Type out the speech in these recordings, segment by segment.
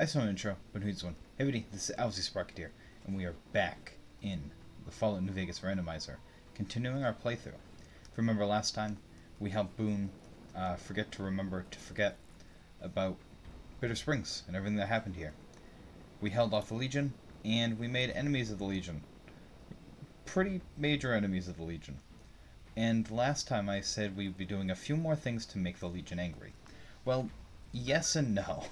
I saw an intro, but who's one? Hey everybody, this is Sprocket here, and we are back in the Fallout New Vegas Randomizer, continuing our playthrough. If you remember last time, we helped Boone forget about Bitter Springs and everything that happened here. We held off the Legion, and we made enemies of the Legion. Pretty major enemies of the Legion. And last time I said we'd be doing a few more things to make the Legion angry. Well, yes and no.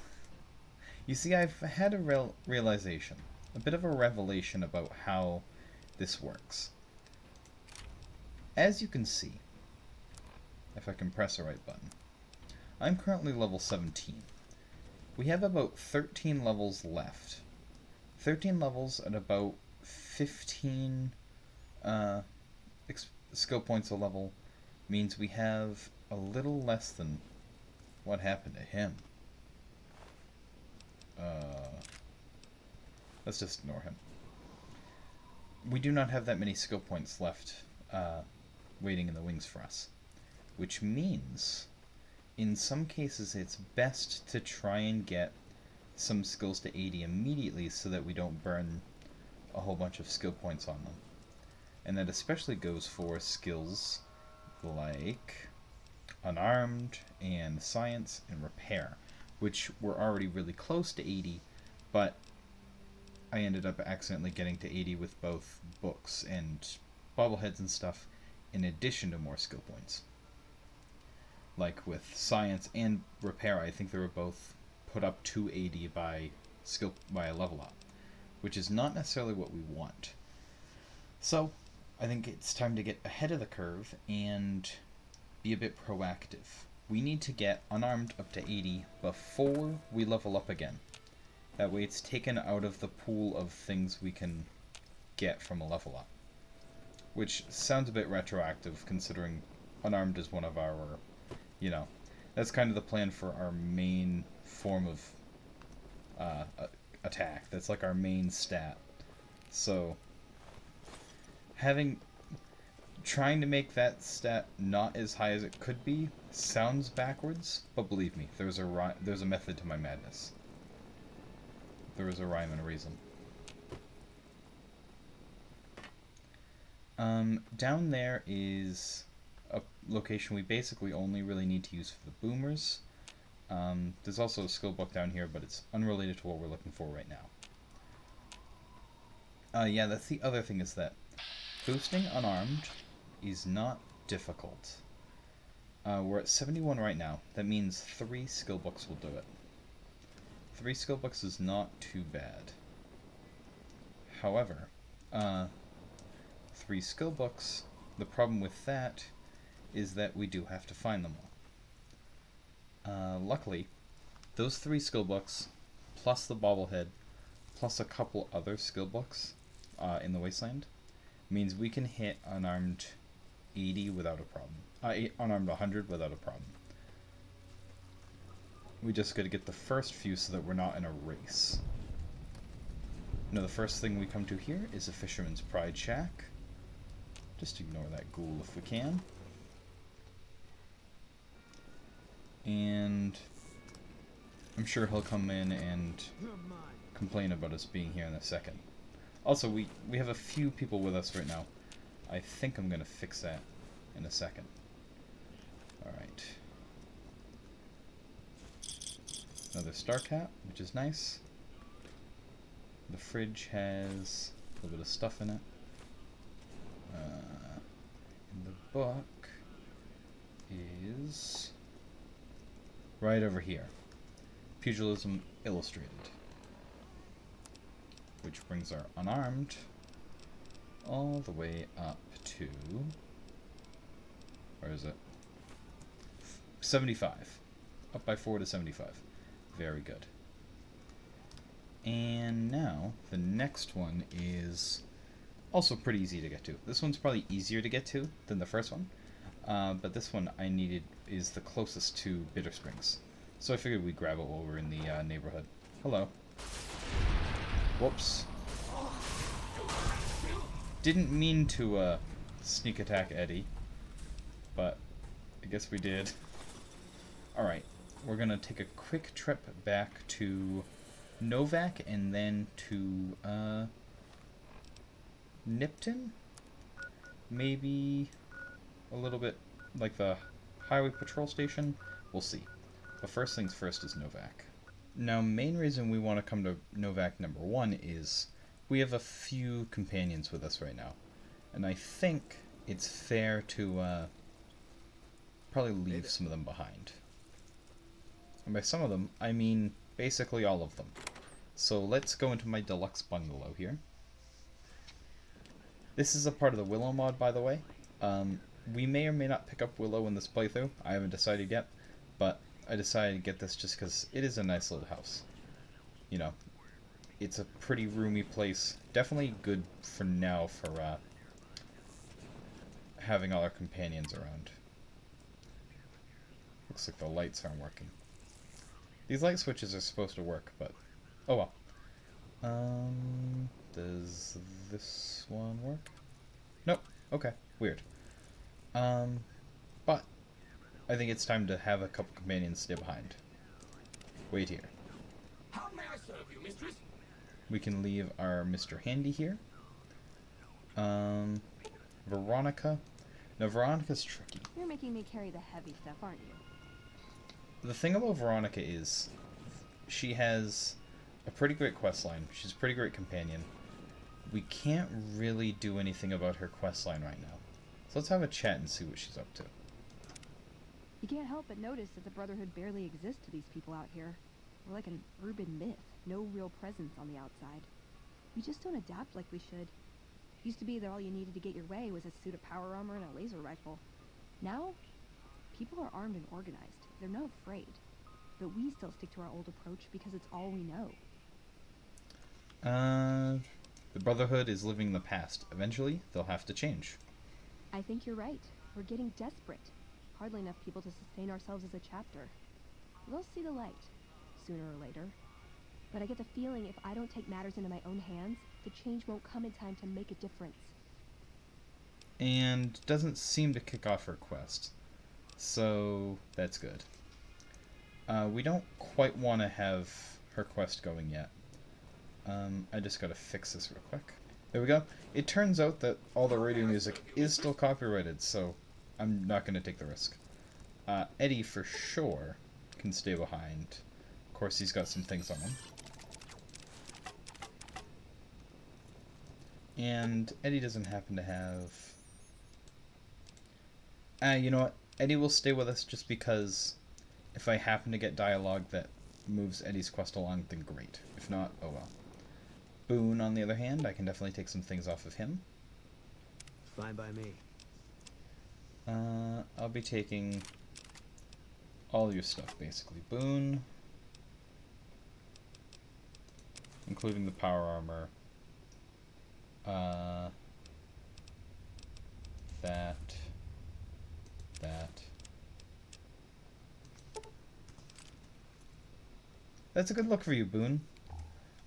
You see, I've had a realization, a bit of a revelation about how this works. As you can see, if I can press the right button, I'm currently level 17. We have about 13 levels left. 13 levels at about 15 skill points a level means we have a little less than what happened to him. Let's just ignore him. We do not have that many skill points left waiting in the wings for us. Which means, in some cases, it's best to try and get some skills to 80 immediately so that we don't burn a whole bunch of skill points on them. And that especially goes for skills like Unarmed and Science and Repair, which were already really close to 80, but I ended up accidentally getting to 80 with both books and bobbleheads and stuff, in addition to more skill points. Like with Science and Repair, I think they were both put up to 80 by a level up, which is not necessarily what we want. So, I think it's time to get ahead of the curve and be a bit proactive. We need to get Unarmed up to 80 before we level up again. That way it's taken out of the pool of things we can get from a level up. Which sounds a bit retroactive considering Unarmed is one of our, that's kind of the plan for our main form of attack. That's like our main stat. So, trying to make that stat not as high as it could be sounds backwards, but believe me, there's a method to my madness. There is a rhyme and a reason. Down there is a location we basically only really need to use for the boomers. There's also a skill book down here, but it's unrelated to what we're looking for right now. Yeah, that's the other thing, is that boosting Unarmed is not difficult. We're at 71 right now. That means 3 skill books will do it. 3 skill books is not too bad. However, 3 skill books, the problem with that is that we do have to find them all. Luckily, those 3 skill books, plus the bobblehead, plus a couple other skill books in the Wasteland, means we can hit Unarmed 80 without a problem. Unarmed 100 without a problem. We just gotta get the first few so that we're not in a race. Now the first thing we come to here is a Fisherman's Pride Shack. Just ignore that ghoul if we can. And I'm sure he'll come in and complain about us being here in a second. Also, we have a few people with us right now. I think I'm going to fix that in a second. Alright. Another Star Cap, which is nice. The fridge has a little bit of stuff in it. And the book is right over here. Pugilism Illustrated. Which brings our Unarmed all the way up to, where is it? 75. Up by 4 to 75. Very good. And now, the next one is also pretty easy to get to. This one's probably easier to get to than the first one, but this one I needed is the closest to Bitter Springs. So I figured we'd grab it while we're in the neighborhood. Hello. Whoops. Didn't mean to sneak attack Eddie, but I guess we did. Alright, we're gonna take a quick trip back to Novak and then to Nipton? Maybe a little bit like the highway patrol station? We'll see. But first things first is Novak. Now, main reason we want to come to Novak number 1 is we have a few companions with us right now. And I think it's fair to probably leave some of them behind. And by some of them, I mean basically all of them. So let's go into my deluxe bungalow here. This is a part of the Willow mod, by the way. We may or may not pick up Willow in this playthrough. I haven't decided yet, but I decided to get this just because it is a nice little house. You know, it's a pretty roomy place. Definitely good for now for having all our companions around. Looks like the lights aren't working. These light switches are supposed to work, but oh well. Does this one work? Nope. Okay. Weird. But I think it's time to have a couple companions stay behind. Wait here. How may I serve you, mistress? We can leave our Mr. Handy here. Veronica. Now, Veronica's tricky. You're making me carry the heavy stuff, aren't you? The thing about Veronica is she has a pretty great questline. She's a pretty great companion. We can't really do anything about her questline right now. So let's have a chat and see what she's up to. You can't help but notice that the Brotherhood barely exists to these people out here. We're like an urban myth, no real presence on the outside. We just don't adapt like we should. Used to be that all you needed to get your way was a suit of power armor and a laser rifle. Now, people are armed and organized. They're not afraid. But we still stick to our old approach because it's all we know. The Brotherhood is living in the past. Eventually, they'll have to change. I think you're right. We're getting desperate. Hardly enough people to sustain ourselves as a chapter. We'll see the light, sooner or later. But I get the feeling if I don't take matters into my own hands, the change won't come in time to make a difference. And doesn't seem to kick off her quest. So, that's good. We don't quite want to have her quest going yet. I just gotta fix this real quick. There we go. It turns out that all the radio music is still copyrighted, so I'm not gonna take the risk. Eddie, for sure, can stay behind. Of course, he's got some things on him. And Eddie doesn't happen to have... you know what? Eddie will stay with us just because if I happen to get dialogue that moves Eddie's quest along, then great. If not, oh well. Boone, on the other hand, I can definitely take some things off of him. Fine by me. I'll be taking all your stuff, basically. Boone, including the power armor. That. That's a good look for you, Boone.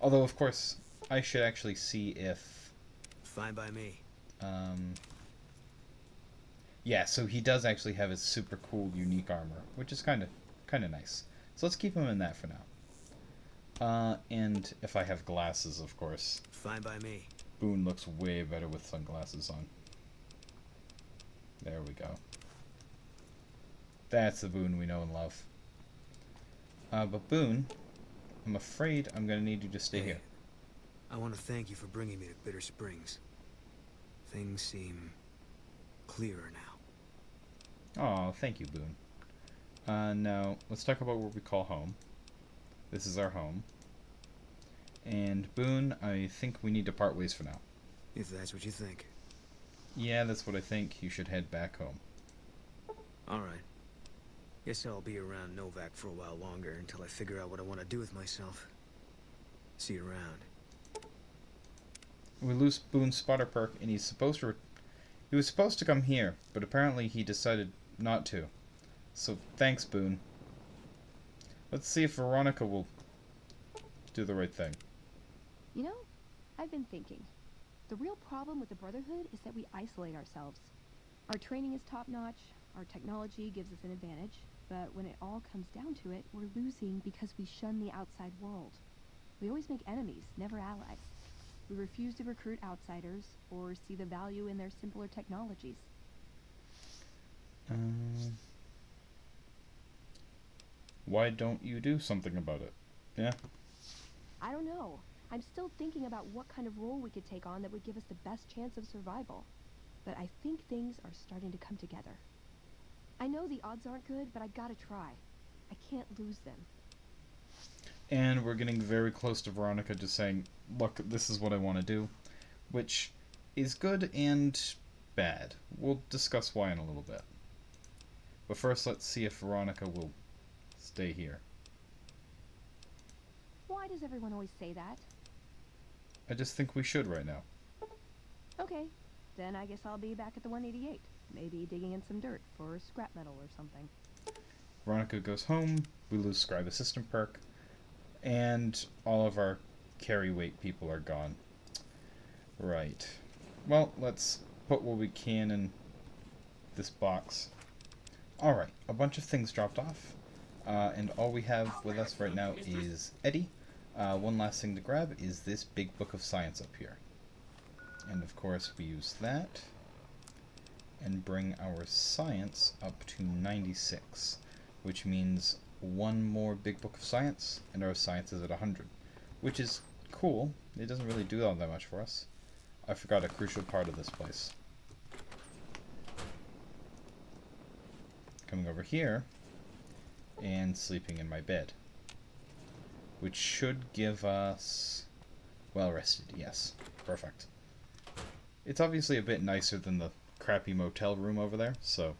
Although, of course, I should actually see if... Fine by me. Yeah, so he does actually have his super cool, unique armor, which is kind of nice. So let's keep him in that for now. And if I have glasses, of course. Fine by me. Boone looks way better with sunglasses on. There we go. That's the Boone we know and love. But Boone, I'm afraid I'm going to need you to stay here. I want to thank you for bringing me to Bitter Springs. Things seem clearer now. Oh, thank you, Boone. Now, let's talk about what we call home. This is our home. And Boone, I think we need to part ways for now. If that's what you think. Yeah, that's what I think. You should head back home. Alright. Guess I'll be around Novak for a while longer until I figure out what I want to do with myself. See you around. We lose Boone's spotter perk, and he's supposed to... He was supposed to come here, but apparently he decided not to. So, thanks, Boone. Let's see if Veronica will do the right thing. You know, I've been thinking. The real problem with the Brotherhood is that we isolate ourselves. Our training is top-notch, our technology gives us an advantage, but when it all comes down to it, we're losing because we shun the outside world. We always make enemies, never allies. We refuse to recruit outsiders or see the value in their simpler technologies. Why don't you do something about it? Yeah? I don't know. I'm still thinking about what kind of role we could take on that would give us the best chance of survival. But I think things are starting to come together. I know the odds aren't good, but I gotta try. I can't lose them. And we're getting very close to Veronica just saying, look, this is what I want to do. Which is good and bad. We'll discuss why in a little bit. But first, let's see if Veronica will stay here. Why does everyone always say that? I just think we should right now. Okay, then I guess I'll be back at the 188. Maybe digging in some dirt for scrap metal or something. Veronica goes home, we lose Scribe Assistant perk, and all of our carry weight people are gone. Right. Well, let's put what we can in this box. Alright, a bunch of things dropped off. And all we have with us right now is Eddie. One last thing to grab is this big book of science up here. And of course we use that and bring our science up to 96, which means one more big book of science and our science is at 100, which is cool. It doesn't really do all that much for us. I forgot a crucial part of this place. Coming over here and sleeping in my bed, which should give us well rested. Yes, perfect. It's obviously a bit nicer than the crappy motel room over there, so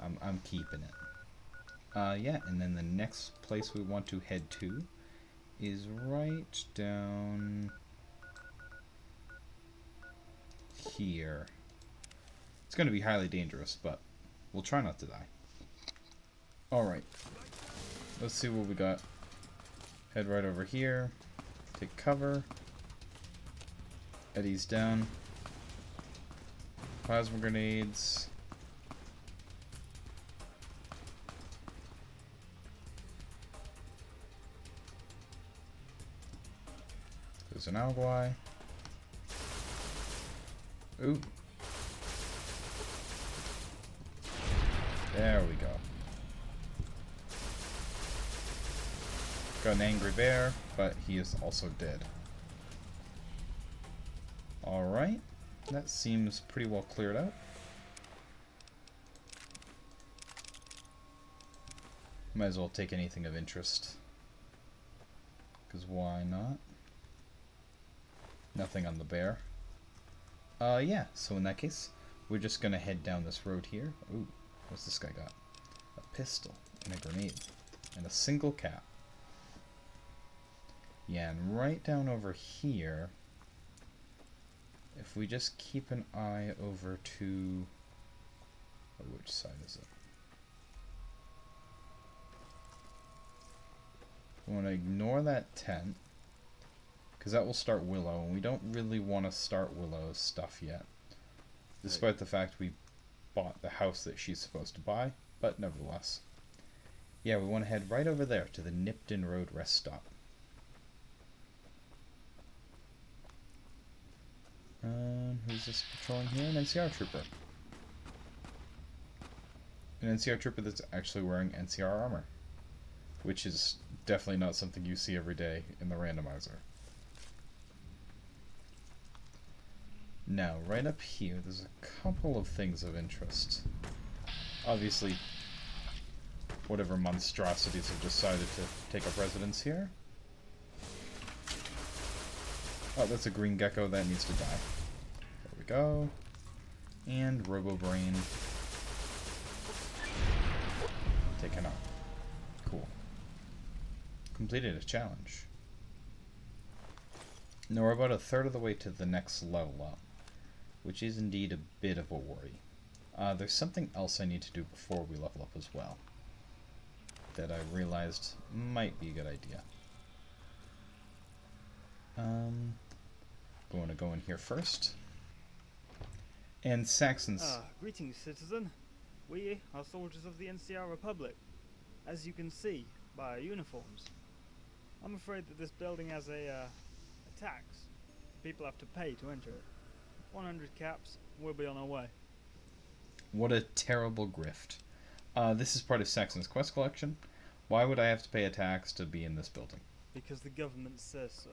I'm keeping it. Yeah, and then the next place we want to head to is right down here. It's going to be highly dangerous, but we'll try not to die. Alright, let's see what we got. Head right over here, take cover. Eddie's down. Plasma grenades. There's an algoi. Ooh. There we go. Got an angry bear, but he is also dead. Alright. That seems pretty well cleared out. Might as well take anything of interest. Because why not? Nothing on the bear. Yeah, so in that case, we're just gonna head down this road here. Ooh, what's this guy got? A pistol, and a grenade, and a single cap. Yeah, and right down over here, if we just keep an eye over to... oh, which side is it? We want to ignore that tent, because that will start Willow, and we don't really want to start Willow's stuff yet. Despite the fact we bought the house that she's supposed to buy, but nevertheless. Yeah, we want to head right over there to the Nipton Road rest stop. Who's this patrolling here? An NCR trooper. An NCR trooper that's actually wearing NCR armor, which is definitely not something you see every day in the randomizer. Now, right up here, there's a couple of things of interest. Obviously, whatever monstrosities have decided to take up residence here. Oh, that's a green gecko that needs to die. There we go. And Robo-Brain. Taken out. Cool. Completed a challenge. Now we're about a third of the way to the next level up, which is indeed a bit of a worry. There's something else I need to do before we level up as well, that I realized might be a good idea. Going to go in here first. And Saxxons. Greetings, citizen. We are soldiers of the NCR Republic, as you can see by our uniforms. I'm afraid that this building has a tax. People have to pay to enter it. 100 caps, we'll be on our way. What a terrible grift. This is part of Saxxons' quest collection. Why would I have to pay a tax to be in this building? Because the government says so.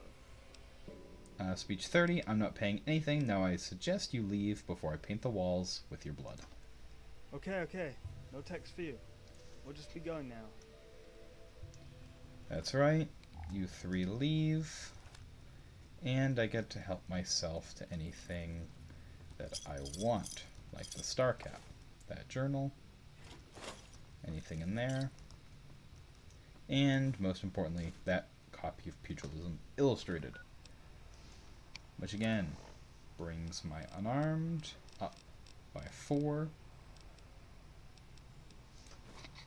Speech 30, I'm not paying anything. Now I suggest you leave before I paint the walls with your blood. Okay. No tax for you. We'll just be going now. That's right. You three leave. And I get to help myself to anything that I want. Like the star cap. That journal. Anything in there. And, most importantly, that copy of Pugilism Illustrated. Which again, brings my unarmed up by 4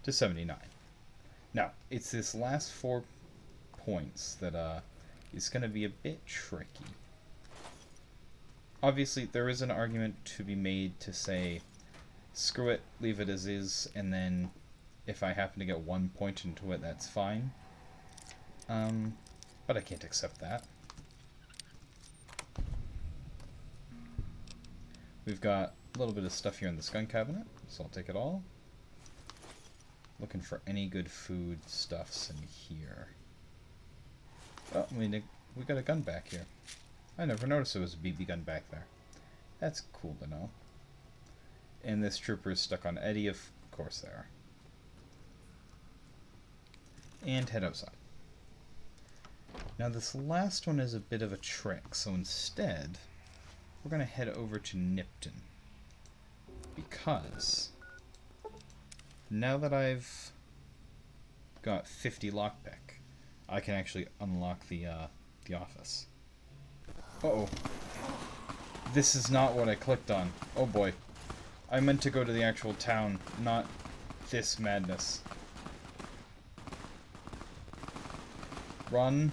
to 79. Now, it's this last 4 points that is going to be a bit tricky. Obviously, there is an argument to be made to say, screw it, leave it as is, and then if I happen to get 1 point into it, that's fine. But I can't accept that. We've got a little bit of stuff here in this gun cabinet, so I'll take it all. Looking for any good food stuffs in here. Oh, we got a gun back here. I never noticed there was a BB gun back there. That's cool to know. And this trooper is stuck on Eddie, of course they are. And head outside. Now this last one is a bit of a trick, so instead we're going to head over to Nipton. Because now that I've got 50 lockpick, I can actually unlock the office. Uh-oh. This is not what I clicked on. Oh boy. I meant to go to the actual town, not this madness. Run.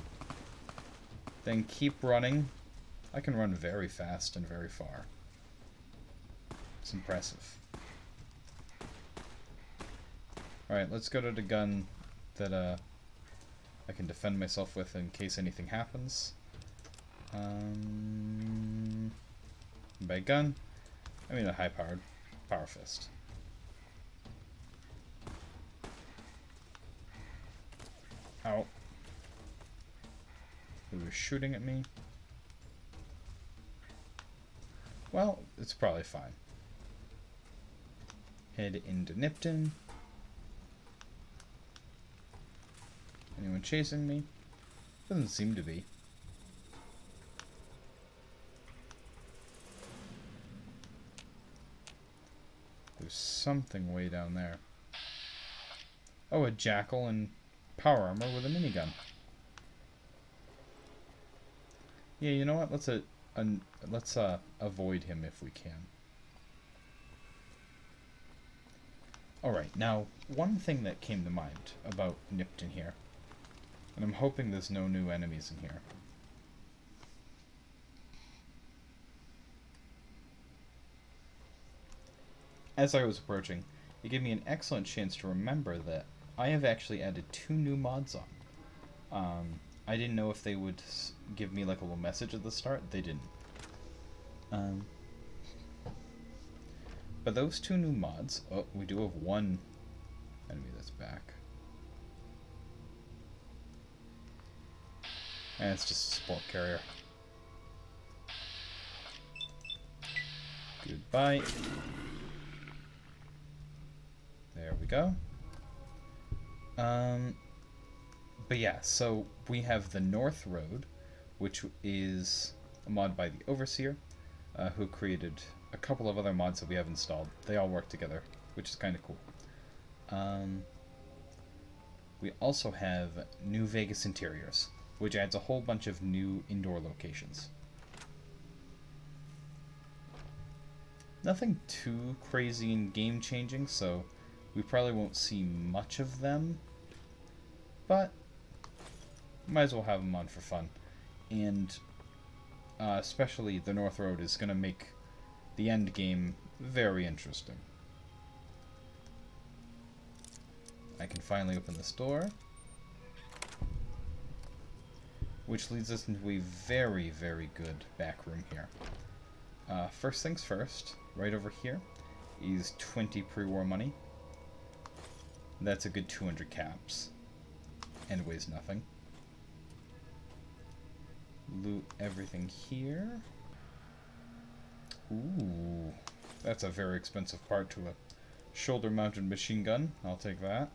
Then keep running. I can run very fast and very far. It's impressive. Alright, let's go to the gun that I can defend myself with in case anything happens. By gun, I mean a high-powered power fist. Ow. Who was shooting at me? Well, it's probably fine. Head into Nipton. Anyone chasing me? Doesn't seem to be. There's something way down there. Oh, a jackal in power armor with a minigun. Yeah, you know what? Let's avoid him if we can. Alright, now, one thing that came to mind about Nipton here, and I'm hoping there's no new enemies in here. As I was approaching, it gave me an excellent chance to remember that I have actually added 2 new mods on. I didn't know if they would give me like a little message at the start. They didn't. But those 2 new mods... Oh, we do have one enemy that's back. And it's just a support carrier. Goodbye. There we go. But yeah, so we have the North Road, which is a mod by the Overseer, who created a couple of other mods that we have installed. They all work together, which is kind of cool. We also have New Vegas Interiors, which adds a whole bunch of new indoor locations. Nothing too crazy and game-changing, so we probably won't see much of them, but might as well have them on for fun. And especially the North Road is going to make the end game very interesting. I can finally open this door. which leads us into a very, very good back room here. First things first, right over here is 20 pre-war money. That's a good 200 caps. And weighs nothing. Loot everything here. Ooh, that's a very expensive part to a shoulder-mounted machine gun. I'll take that.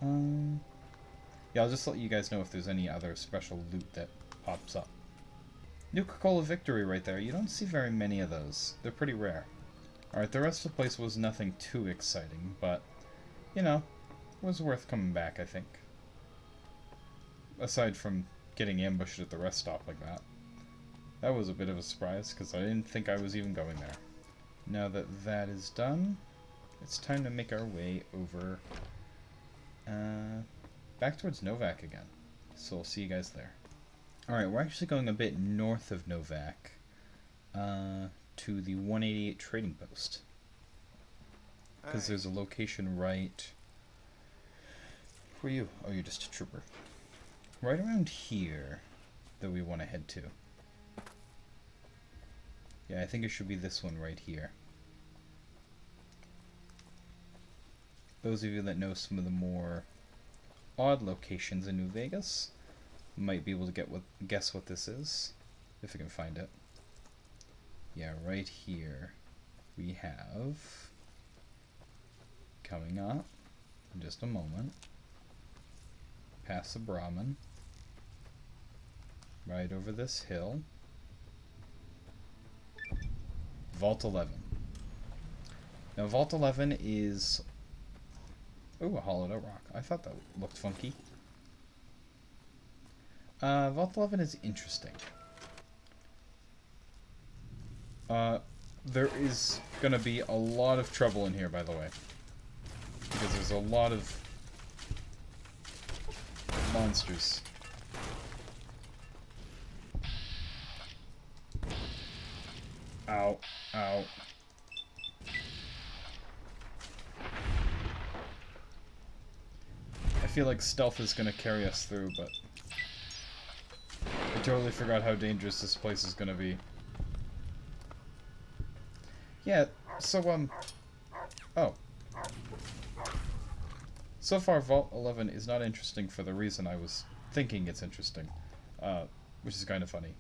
Yeah, I'll just let you guys know if there's any other special loot that pops up. Nuka-Cola Victory right there. You don't see very many of those. They're pretty rare. Alright, the rest of the place was nothing too exciting, but, you know, was worth coming back, I think. Aside from getting ambushed at the rest stop like that. That was a bit of a surprise, because I didn't think I was even going there. Now that that is done, it's time to make our way over back towards Novak again. So I'll see you guys there. Alright, we're actually going a bit north of Novak to the 188 trading post. Because there's a location right... Who are you? Oh, you're just a trooper. Right around here that we want to head to. Yeah, I think it should be this one right here. Those of you that know some of the more odd locations in New Vegas might be able to guess what this is, if I can find it. Yeah, right here we have, coming up in just a moment, past the Brahmin, right over this hill, Vault 11. Now Vault 11 is... Ooh, a hollowed out rock. I thought that looked funky. Vault 11 is interesting. There is gonna be a lot of trouble in here, by the way. Because there's a lot of monsters. Ow. Ow. I feel like stealth is gonna carry us through, but I totally forgot how dangerous this place is gonna be. Yeah, so, oh. So far, Vault 11 is not interesting for the reason I was thinking it's interesting, which is kind of funny.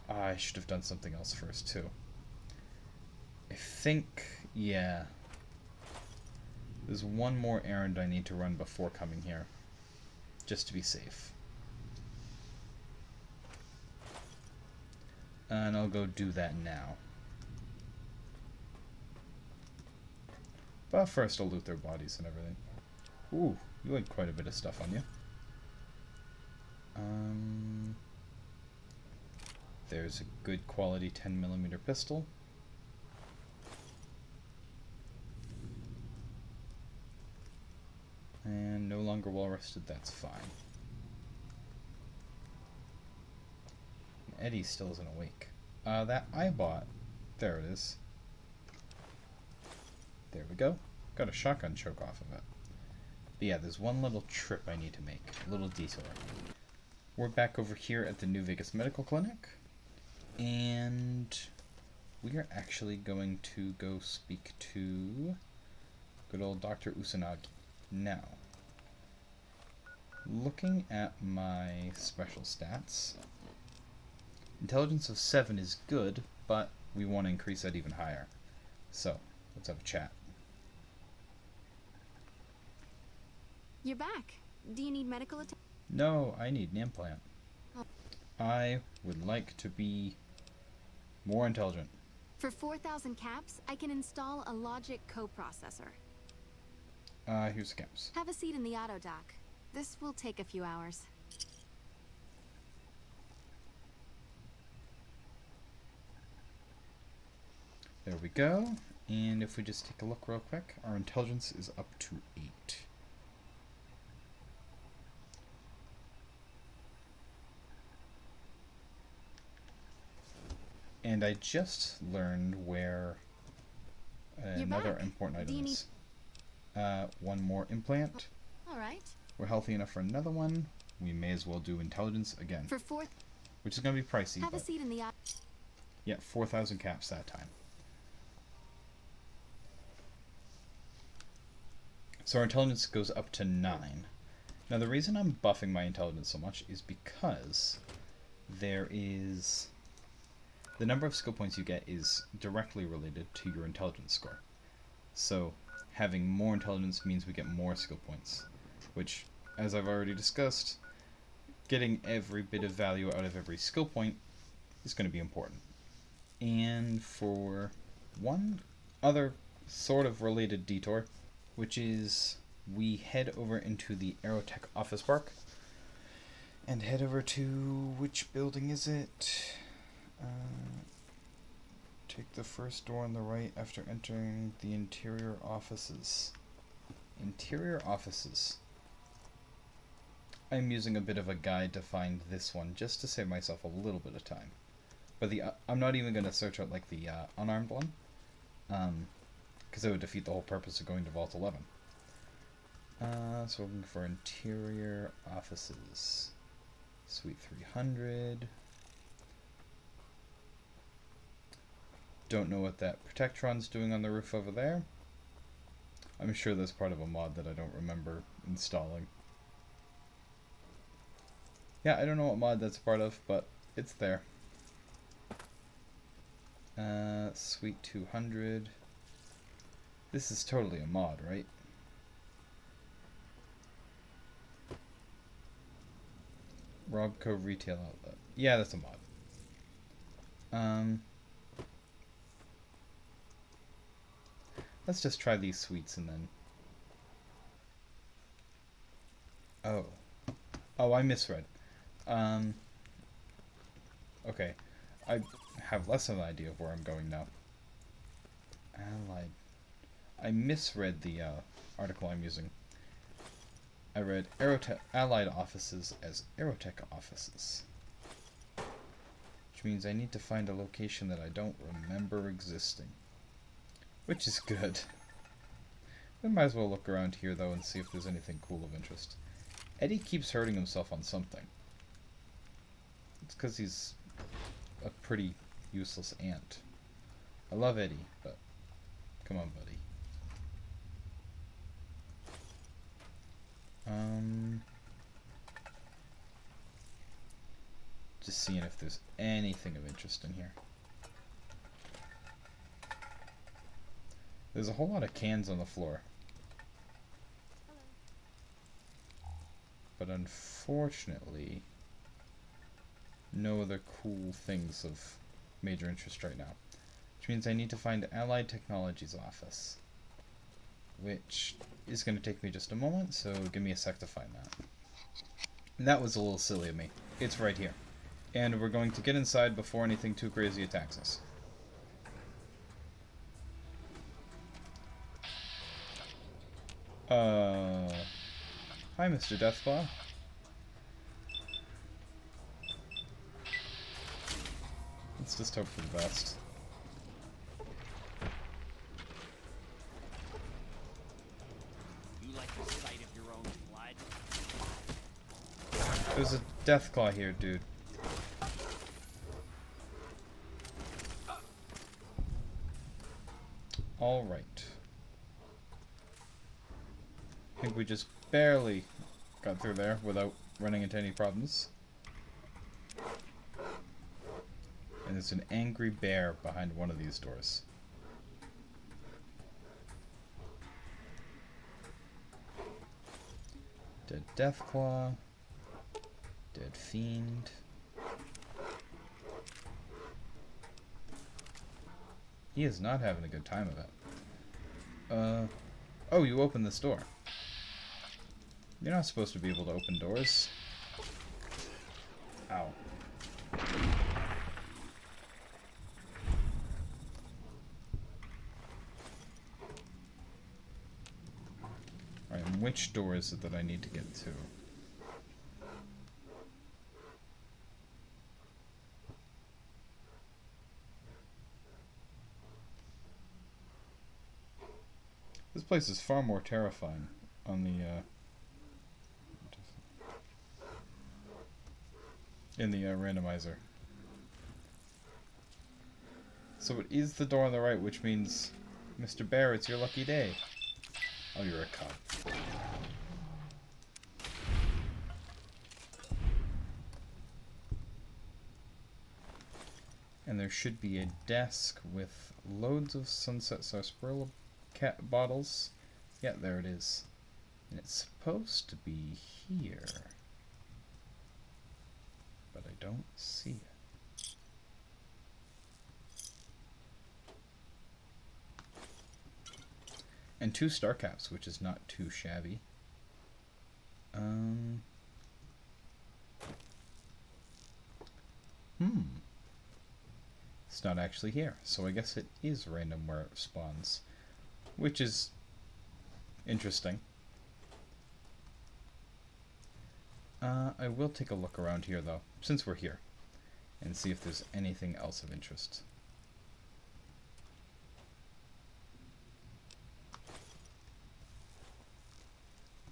I should have done something else first, too. I think, yeah. There's one more errand I need to run before coming here, just to be safe. And I'll go do that now. But first I'll loot their bodies and everything. Ooh, you had quite a bit of stuff on you. There's a good quality 10mm pistol. And no longer well rested, that's fine. Eddie still isn't awake. That I bought, there it is. There we go. Got a shotgun choke off of it. But yeah, there's one little trip I need to make. A little detour. We're back over here at the New Vegas Medical Clinic. And we are actually going to go speak to good old Dr. Usanagi. Now, looking at my special stats, intelligence of 7 is good, but we want to increase that even higher. So, let's have a chat. You're back. Do you need medical attention? No, I need an implant. Oh. I would like to be more intelligent. For 4,000 caps, I can install a logic coprocessor. Here's the caps. Have a seat in the auto dock. This will take a few hours. There we go. And if we just take a look real quick, our intelligence is up to 8. And I just learned where another important item is. One more implant. All right. We're healthy enough for another one. we may as well do intelligence again. For fourth, Which is going to be pricey, have a but seat in the aisle. yeah, 4,000 caps that time. So our intelligence goes up to 9. Now the reason I'm buffing my intelligence so much is because there is... the number of skill points you get is directly related to your intelligence score. So having more intelligence means we get more skill points, which, as I've already discussed, getting every bit of value out of every skill point is going to be important. And for one other sort of related detour, which is we head over into the Aerotech Office Park and head over to, which building is it? Take the first door on the right after entering the interior offices. Interior offices. I'm using a bit of a guide to find this one just to save myself a little bit of time. But I'm not even going to search out like the unarmed one, because that would defeat the whole purpose of going to Vault 11. So we're looking for interior offices. Suite 300. Don't know what that Protectron's doing on the roof over there. I'm sure that's part of a mod that I don't remember installing. Yeah, I don't know what mod that's part of, but it's there. Suite 200. This is totally a mod, right? RobCo Retail Outlet. Yeah, that's a mod. Let's just try these suites and then... Oh. Oh, I misread. Okay. I have less of an idea of where I'm going now. Allied. I misread the article I'm using. I read Allied offices as Aerotech offices. Which means I need to find a location that I don't remember existing. Which is good. We might as well look around here though and see if there's anything cool of interest. Eddie keeps hurting himself on something. It's because he's a pretty useless ant. I love Eddie, but come on, buddy. Just seeing if there's anything of interest in here. There's a whole lot of cans on the floor. But unfortunately, no other cool things of major interest right now. Which means I need to find Allied Technologies office. Which is going to take me just a moment, so give me a sec to find that. And that was a little silly of me. It's right here. And we're going to get inside before anything too crazy attacks us. Hi, Mr. Deathclaw. Let's just hope for the best. You like the sight of your own blood? There's a Deathclaw here, dude. Alright. I think we just barely got through there without running into any problems. And there's an angry bear behind one of these doors. Dead Deathclaw. Dead Fiend. He is not having a good time of it. Oh, you opened this door. You're not supposed to be able to open doors. Ow. Alright, and which door is it that I need to get to? This place is far more terrifying on the, in the randomizer. So it is the door on the right, which means, Mr. Bear, it's your lucky day. Oh, you're a cop. And there should be a desk with loads of Sunset Sarsaparilla cat bottles. Yeah, there it is. And it's supposed to be here. But I don't see it. And 2 star caps, which is not too shabby. It's not actually here, so I guess it is random where it spawns, which is interesting. I will take a look around here though, since we're here, and see if there's anything else of interest.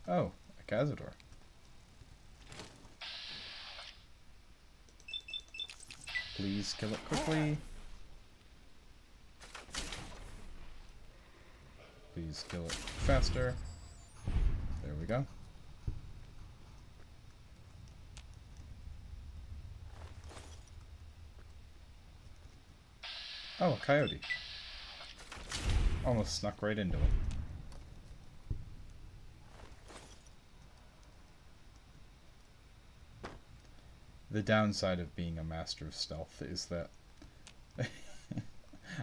Oh, a Cazador. Please kill it quickly. Please kill it faster. There we go. Oh, a coyote. Almost snuck right into it. The downside of being a master of stealth is that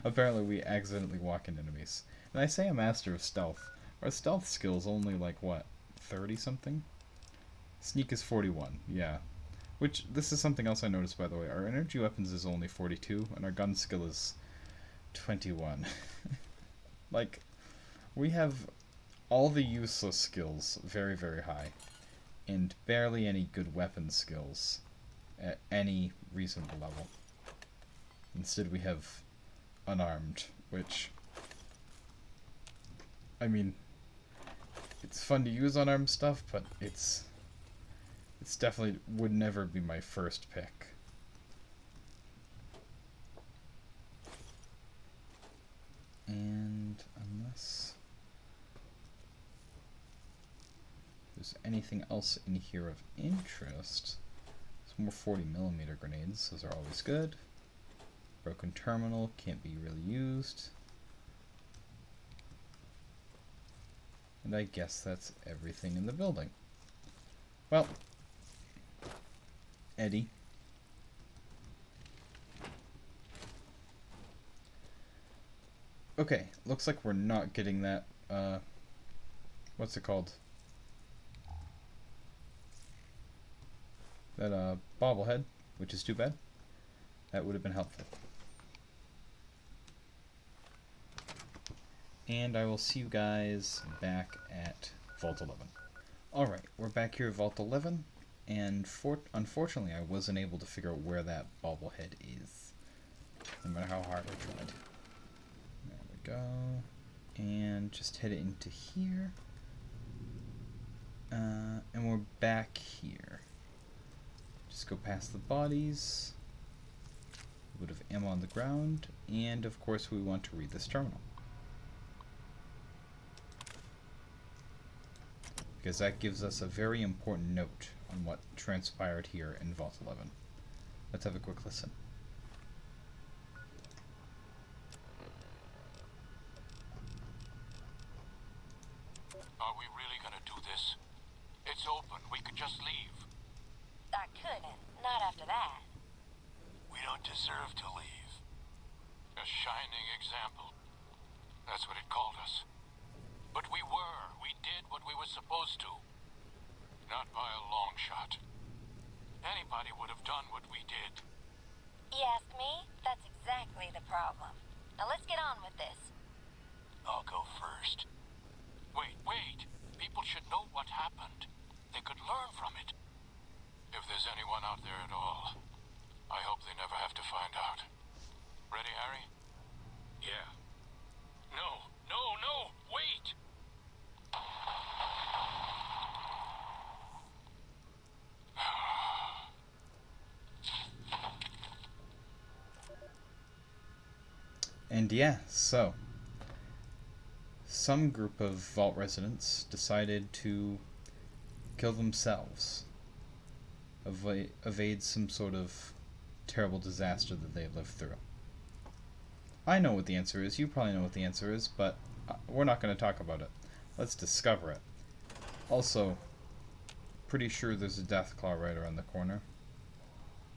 apparently we accidentally walk into enemies. And I say a master of stealth. Our stealth skill's only like, what, 30 something? Sneak is 41, yeah. Which, this is something else I noticed, by the way. Our energy weapons is only 42, and our gun skill is 21. Like, we have all the useless skills very, very high, and barely any good weapon skills at any reasonable level. Instead we have unarmed, which, I mean, it's fun to use unarmed stuff, but it's definitely would never be my first pick. And unless there's anything else in here of interest, some more 40mm grenades, those are always good. Broken terminal, can't be really used. And I guess that's everything in the building. Well, Eddie. Okay, looks like we're not getting that, what's it called? That, bobblehead, which is too bad. That would have been helpful. And I will see you guys back at Vault 11. Alright, we're back here at Vault 11, and unfortunately I wasn't able to figure out where that bobblehead is, no matter how hard I tried. There we go. And just head it into here. And we're back here. Just go past the bodies. A bit of ammo on the ground, and of course we want to read this terminal. Because that gives us a very important note on what transpired here in Vault 11. Let's have a quick listen. Are we really gonna do this? It's open. We could just leave. I couldn't. Not after that. We don't deserve to leave. A shining example. That's what it called us. But we were. We did what we were supposed to. Not by a long shot. Anybody would have done what we did. You ask me? That's exactly the problem. Now let's get on with this. I'll go first. Wait. People should know what happened. They could learn from it. If there's anyone out there at all, I hope they never have to find out. Ready, Harry? Yeah. No, wait! And yeah, so some group of vault residents decided to kill themselves, evade some sort of terrible disaster that they lived through. I know what the answer is, you probably know what the answer is, but we're not going to talk about it. Let's discover it. Also, pretty sure there's a Deathclaw right around the corner.